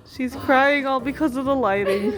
She's crying all because of the lighting.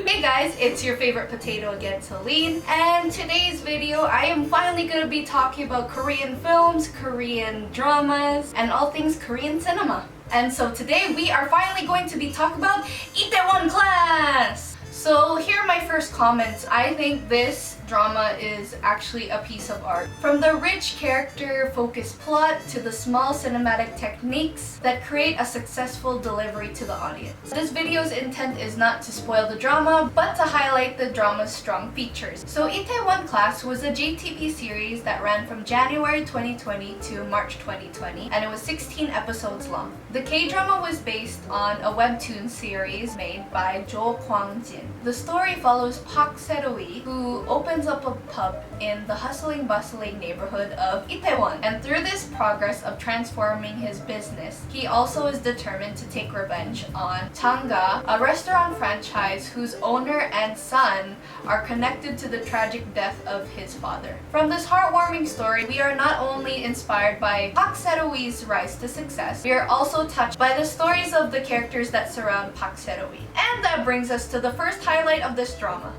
Hey guys, it's your favorite potato again, Celine, and today's video I am finally going to be talking about Korean films, Korean dramas, and all things Korean cinema. And so today we are finally going to be talking about Itaewon Class! So here are my first comments. I think this drama is actually a piece of art. From the rich character-focused plot to the small cinematic techniques that create a successful delivery to the audience. This video's intent is not to spoil the drama, but to highlight the drama's strong features. So Itaewon Class was a JTV series that ran from January 2020 to March 2020, and it was 16 episodes long. The K-drama was based on a webtoon series made by Jo Kwang-jin. The story follows Park Se-ri, who opens up a pub in the hustling bustling neighborhood of Itaewon, and through this progress of transforming his business, he also is determined to take revenge on Changa, a restaurant franchise whose owner and son are connected to the tragic death of his father. From this heartwarming story, we are not only inspired by Park Se-ri's rise to success, we are also touched by the stories of the characters that surround Park Se-ri. And that brings us to the first highlight of this drama.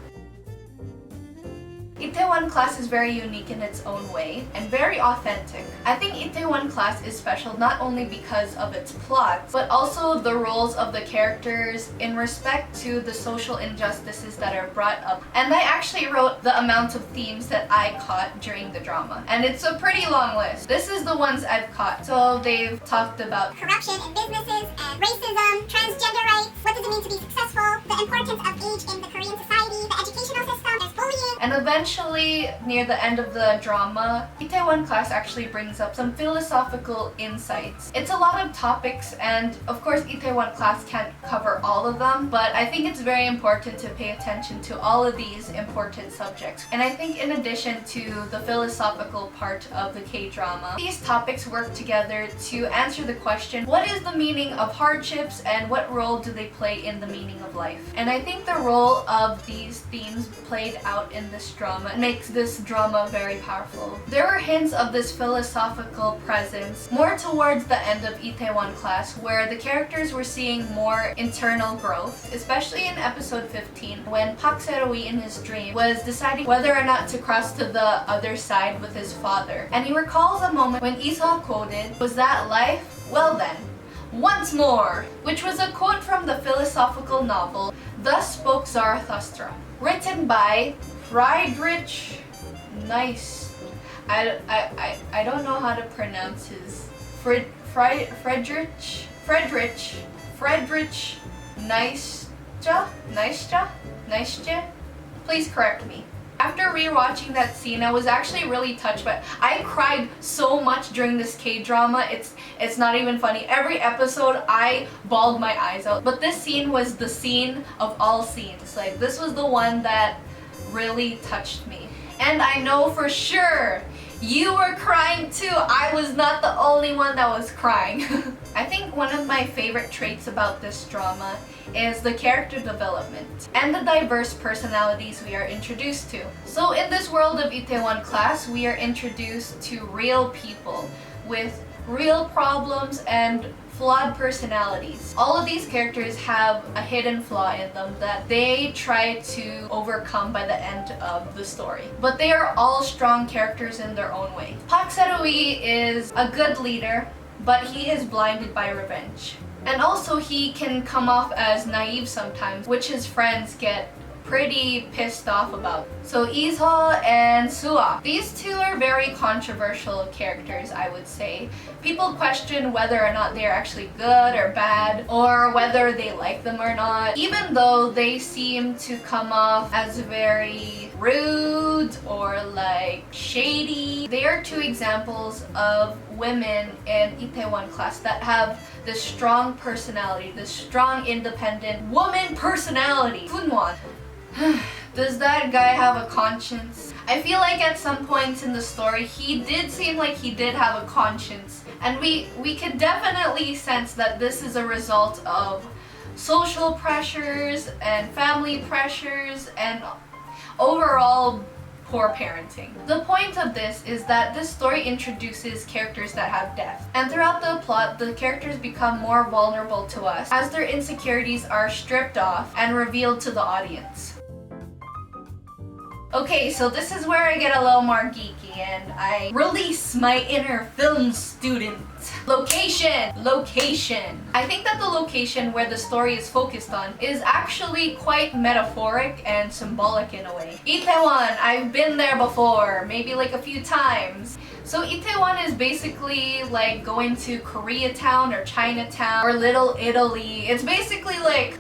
Itaewon Class is very unique in its own way and very authentic. I think Itaewon Class is special not only because of its plot, but also the roles of the characters in respect to the social injustices that are brought up. And I actually wrote the amount of themes that I caught during the drama. And it's a pretty long list. This is the ones I've caught. So they've talked about corruption in businesses and racism, transgender rights, what does it mean to be successful, the importance of age in the Korean society, the educational system, there's bullying. And eventually, near the end of the drama, Itaewon Class actually brings up some philosophical insights. It's a lot of topics, and of course Itaewon Class can't cover all of them, but I think it's very important to pay attention to all of these important subjects. And I think in addition to the philosophical part of the K-drama, these topics work together to answer the question, what is the meaning of hardships and what role do they play in the meaning of life? And I think the role of these themes played out in this drama makes this drama very powerful. There were hints of this philosophical presence more towards the end of Itaewon Class, where the characters were seeing more internal growth, especially in episode 15 when Park Se-ri in his dream was deciding whether or not to cross to the other side with his father. And he recalls a moment when Isa quoted, "Was that life? Well then, once more," which was a quote from the philosophical novel Thus Spoke Zarathustra, written by Friedrich Nice. I don't know how to pronounce his Friedrich Nietzsche. Please correct me. After rewatching that scene, I was actually really touched, but I cried so much during this K-drama, it's not even funny. Every episode, I bawled my eyes out. But this scene was the scene of all scenes. Like, this was the one that really touched me. And I know for sure you were crying too. I was not the only one that was crying. I think one of my favorite traits about this drama is the character development and the diverse personalities we are introduced to. So in this world of Itaewon Class, we are introduced to real people with real problems and flawed personalities. All of these characters have a hidden flaw in them that they try to overcome by the end of the story. But they are all strong characters in their own way. Park Se-ri is a good leader, but he is blinded by revenge. And also he can come off as naive sometimes, which his friends get pretty pissed off about. So Iseo and Suha. These two are very controversial characters, I would say. People question whether or not they're actually good or bad, or whether they like them or not. Even though they seem to come off as very rude or like shady, they are two examples of women in Itaewon Class that have this strong personality, this strong independent woman personality. Kunwon. Does that guy have a conscience? I feel like at some points in the story, he did seem like he did have a conscience. And we could definitely sense that this is a result of social pressures and family pressures and overall poor parenting. The point of this is that this story introduces characters that have depth. And throughout the plot, the characters become more vulnerable to us as their insecurities are stripped off and revealed to the audience. Okay, so this is where I get a little more geeky and I release my inner film student. Location! Location! I think that the location where the story is focused on is actually quite metaphoric and symbolic in a way. Itaewon, I've been there before, maybe like a few times. So Itaewon is basically like going to Koreatown or Chinatown or Little Italy. It's basically like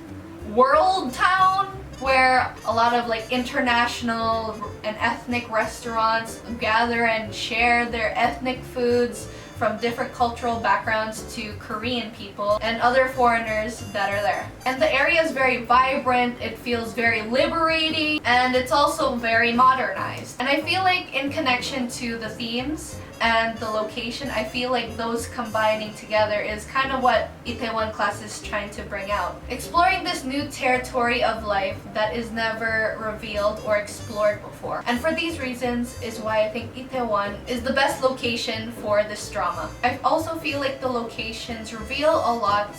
World Town, where a lot of like international and ethnic restaurants gather and share their ethnic foods from different cultural backgrounds to Korean people and other foreigners that are there. And the area is very vibrant, it feels very liberating, and it's also very modernized. And I feel like in connection to the themes and the location, I feel like those combining together is kind of what Itaewon Class is trying to bring out. Exploring this new territory of life that is never revealed or explored before. And for these reasons is why I think Itaewon is the best location for this drama. I also feel like the locations reveal a lot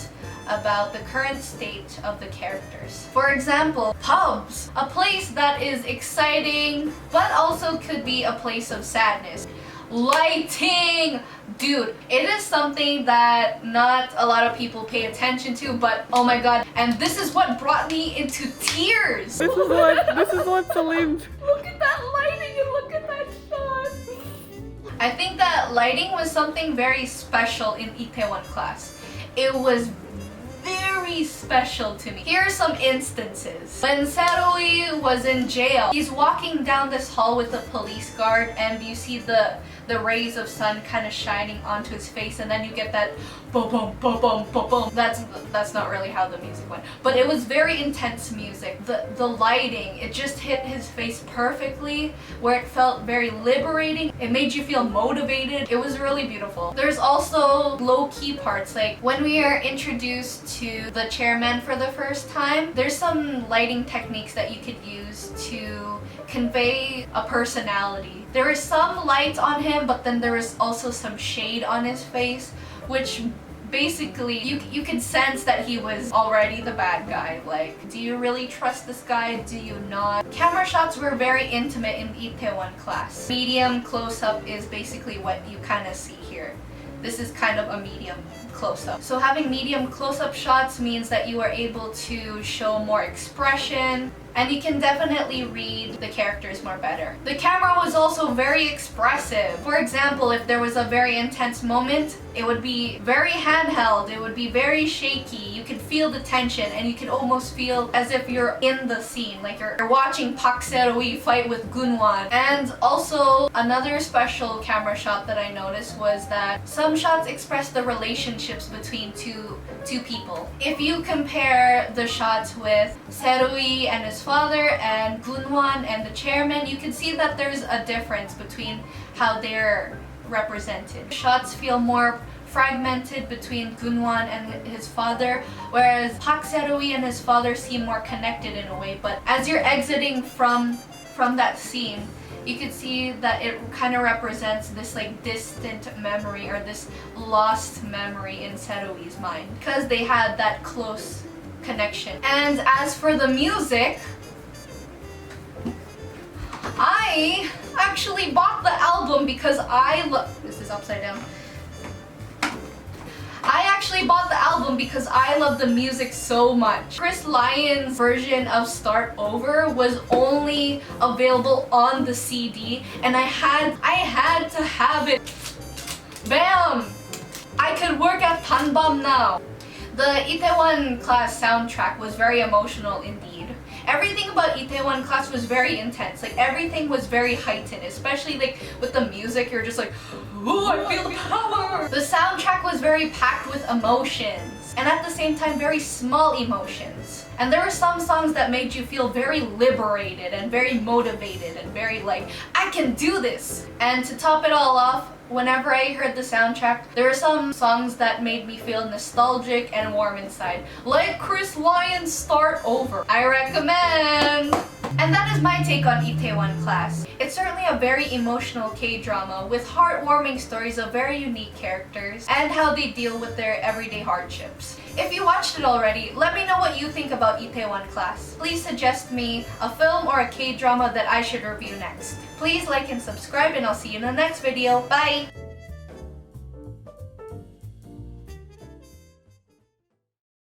about the current state of the characters. For example, pubs, a place that is exciting but also could be a place of sadness. Lighting! Dude, it is something that not a lot of people pay attention to, but oh my god, and this is what brought me into tears! This is what Salim. Look at that lighting and look at that shot! I think that lighting was something very special in Itaewon Class. It was very special to me. Here are some instances. When Saroi was in jail, he's walking down this hall with a police guard and you see the rays of sun kind of shining onto his face, and then you get that boom boom boom boom boom boom. That's not really how the music went, but it was very intense music. The lighting, it just hit his face perfectly where it felt very liberating. It made you feel motivated. It was really beautiful. There's also low-key parts, like when we are introduced to the chairman for the first time, there's some lighting techniques that you could use to convey a personality. There is some light on him, but then there is also some shade on his face, which basically you could sense that he was already the bad guy. Like, do you really trust this guy? Do you not? Camera shots were very intimate in Itaewon Class. Medium close-up is basically what you kind of see here. This is kind of a medium close-up. So having medium close-up shots means that you are able to show more expression, and you can definitely read the characters more better. The camera was also very expressive. For example, if there was a very intense moment, it would be very handheld, it would be very shaky. You could feel the tension and you could almost feel as if you're in the scene, like you're watching Park Se-roi fight with Gunwan. And also another special camera shot that I noticed was that some shots express the relationships between two people. If you compare the shots with Se-roi and his father and Gunwan and the chairman, you can see that there's a difference between how they're represented. Shots feel more fragmented between Gunwan and his father, whereas Park Se-roi and his father seem more connected in a way. But as you're exiting from that scene, you can see that it kind of represents this like distant memory or this lost memory in Se-roi's mind because they had that close connection. And as for the music, I actually bought the album because this is upside down. I actually bought the album because I love the music so much. Chris Lyon's version of Start Over was only available on the CD, and I had to have it. Bam! I could work at Tanbam now. The Itaewon Class soundtrack was very emotional indeed. Everything about Itaewon Class was very intense. Like everything was very heightened, especially like with the music. You're just like, oh, I feel the power. The soundtrack was very packed with emotions, and at the same time very small emotions. And there were some songs that made you feel very liberated and very motivated and very like, I can do this. And to top it all off, whenever I heard the soundtrack, there were some songs that made me feel nostalgic and warm inside, like Chris Lyon's Start Over. I recommend! And that is my take on Itaewon Class. It's certainly a very emotional K-drama with heartwarming stories of very unique characters and how they deal with their everyday hardships. If you watched it already, let me know what you think about Itaewon Class. Please suggest me a film or a K-drama that I should review next. Please like and subscribe, and I'll see you in the next video. Bye!